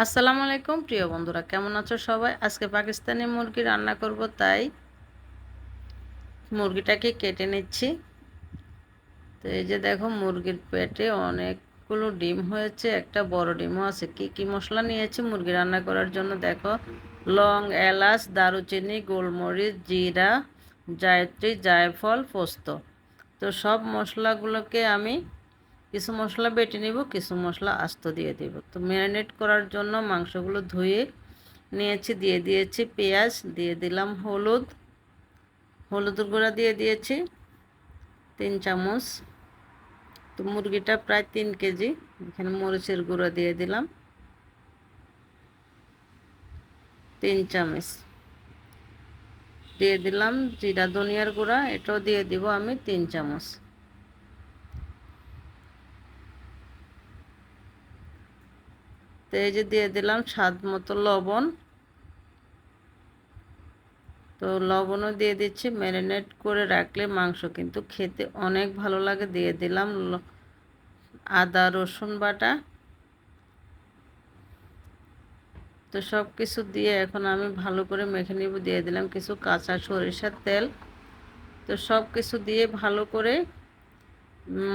আসসালামু আলাইকুম প্রিয় বন্ধুরা, কেমন আছো সবাই? আজকে পাকিস্তানি মুরগি রান্না করব, তাই মুরগিটাকে কেটে নিচ্ছি। তো এই যে দেখো, মুরগির পেটে অনেকগুলো ডিম হয়েছে, একটা বড় ডিমও আছে। কি কি মশলা নিয়েছি মুরগি রান্না করার জন্য দেখো: লং, এলাচ, দারুচিনি, গোলমরিচ, জিরা, জায়ত্রী, জায়ফল, পোস্ত। তো সব মশলাগুলোকে আমি কিছু মশলা বেটে নিব, কিছু মশলা আস্ত দিয়ে দিব। তো ম্যারিনেট করার জন্য মাংসগুলো ধুয়ে নিয়েছি, দিয়ে দিয়েছি পেঁয়াজ, দিয়ে দিলাম হলুদের গুঁড়া দিয়ে দিয়েছি 3 চামচ। তো মুরগিটা প্রায় 3 কেজি। এখানে মরিচের গুঁড়া দিয়ে দিলাম 3 চামচ। দিয়ে দিলাম জিরা ধনিয়ার গুঁড়া, এটাও দিয়ে দিব আমি 3 চামচ। তো এই যে দিয়ে দিলাম স্বাদ মতো লবণ। তো লবণও দিয়ে দিচ্ছি। ম্যারিনেট করে রাখলে মাংস কিন্তু খেতে অনেক ভালো লাগে। দিয়ে দিলাম আদা রসুন বাটা। তো সব কিছু দিয়ে এখন আমি ভালো করে মেখে নিব। দিয়ে দিলাম কিছু কাঁচা সরিষার তেল। তো সব কিছু দিয়ে ভালো করে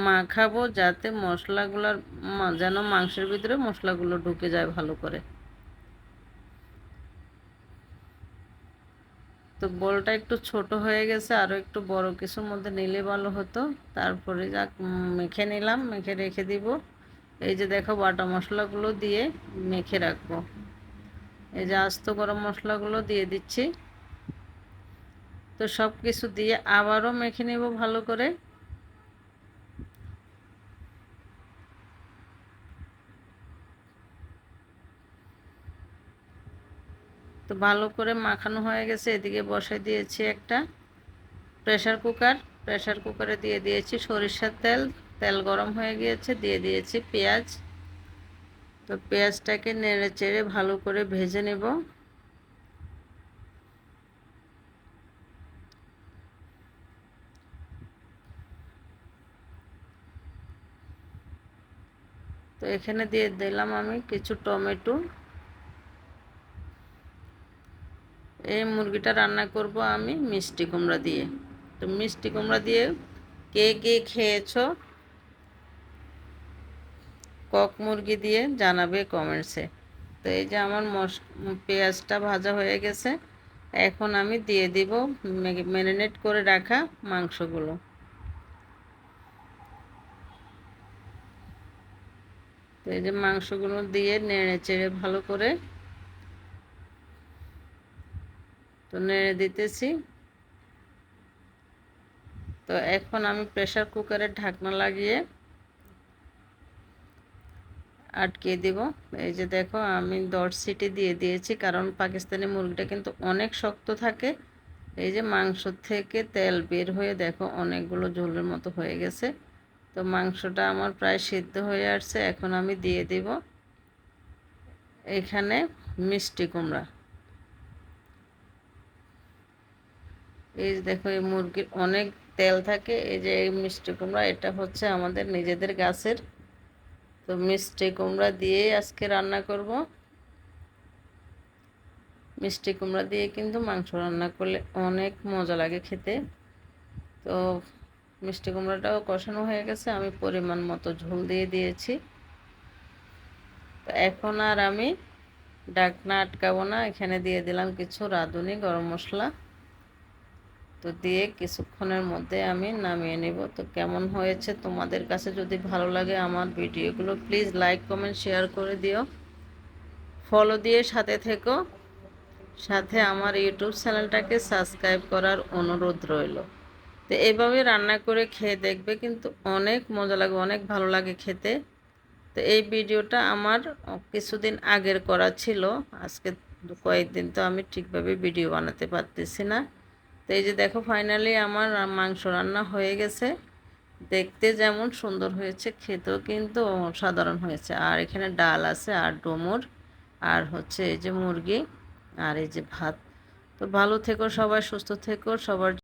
মাখাবো, যাতে মশলাগুলোর যেন মাংসের ভিতরে মশলাগুলো ঢুকে যায় ভালো করে। তো বলটা একটু ছোট হয়ে গেছে, আরও একটু বড় কিছুর মধ্যে নিলে ভালো হতো। তারপরে যাক মেখে নিলাম, মেখে রেখে দিব। এই যে দেখো, বাটা মশলাগুলো দিয়ে মেখে রাখবো। এই যে আস্ত গরম মশলাগুলো দিয়ে দিচ্ছি। তো সব কিছু দিয়ে আবারও মেখে নেব ভালো করে। তো ভালো করে মাখানো হয়ে গেছে। এদিকে বসাই দিয়েছি একটা প্রেসার কুকার। প্রেসার কুকারে দিয়ে দিয়েছি সরিষার তেল। তেল গরম হয়ে গিয়েছে, দিয়ে দিয়েছি পেঁয়াজ। তো পেঁয়াজটাকে নেড়ে চেড়ে ভালো করে ভেজে নেব। তো এখানে দিয়ে দিলাম আমি কিছু টমেটো। এই মুরগিটা রান্না করব আমি মিষ্টি কুমড়া দিয়ে। তো মিষ্টি কুমড়া দিয়ে কে কে খেয়েছো কক মুরগি দিয়ে জানাবে কমেন্টসে। তো এই যে আমার পেঁয়াজটা ভাজা হয়ে গেছে। এখন আমি দিয়ে দিব ম্যারিনেট করে রাখা মাংসগুলো। তো এই যে মাংসগুলো দিয়ে নেড়ে চেড়ে ভালো করে তো নেড়ে দিতেছি। তো এখন আমি প্রেসার কুকারের ঢাকনা লাগিয়ে আটকে দেব। এই যে দেখো, আমি 10 সিটি দিয়ে দিয়েছি, কারণ পাকিস্তানি মুরগিটা কিন্তু অনেক শক্ত থাকে। এই যে মাংস থেকে তেল বের হয়ে দেখো অনেকগুলো ঝোলের মতো হয়ে গেছে। তো মাংসটা আমার প্রায় সিদ্ধ হয়ে আসছে। এখন আমি দিয়ে দেব এখানে মিষ্টি কুমড়া। এই দেখো, এই মুরগির অনেক তেল থাকে। এই যে এই মিষ্টি কুমড়া, এটা হচ্ছে আমাদের নিজেদের গাছের। তো মিষ্টি কুমড়া দিয়ে আজকে রান্না করব। মিষ্টি কুমড়া দিয়ে কিন্তু মাংস রান্না করলে অনেক মজা লাগে খেতে। তো মিষ্টি কুমড়াটাও কষানো হয়ে গেছে, আমি পরিমাণ মতো ঝোল দিয়ে দিয়েছি। তো এখন আর আমি ঢাকনা আটকাবো না। এখানে দিয়ে দিলাম কিছু রাঁধুনি গরম মশলা। তো দিয়ে কিছুক্ষণের মধ্যে আমি নামিয়ে নেব। তো কেমন হয়েছে তোমাদের কাছে যদি ভালো লাগে আমার ভিডিওগুলো, প্লিজ লাইক কমেন্ট শেয়ার করে দিও, ফলো দিয়ে সাথে থেকো। সাথে আমার ইউটিউব চ্যানেলটাকে সাবস্ক্রাইব করার অনুরোধ রইল। তো এভাবে রান্না করে খেয়ে দেখবে, কিন্তু অনেক মজা লাগে, অনেক ভালো লাগে খেতে। তো এই ভিডিওটা আমার কিছুদিন আগের করা ছিল। আজকে কয়েকদিন তো আমি ঠিকভাবে ভিডিও বানাতে পারতেছি না। তো এই যে দেখো, ফাইনালি আমার মাংস রান্না হয়ে গেছে। দেখতে যেমন সুন্দর হয়েছে, খেতেও কিন্তু অসাধারণ হয়েছে। আর এখানে ডাল আছে, আর ডুমুর, আর হচ্ছে এই যে মুরগি, আর এই যে ভাত। তো ভালো থেকো সবাই, সুস্থ থেকো সবার।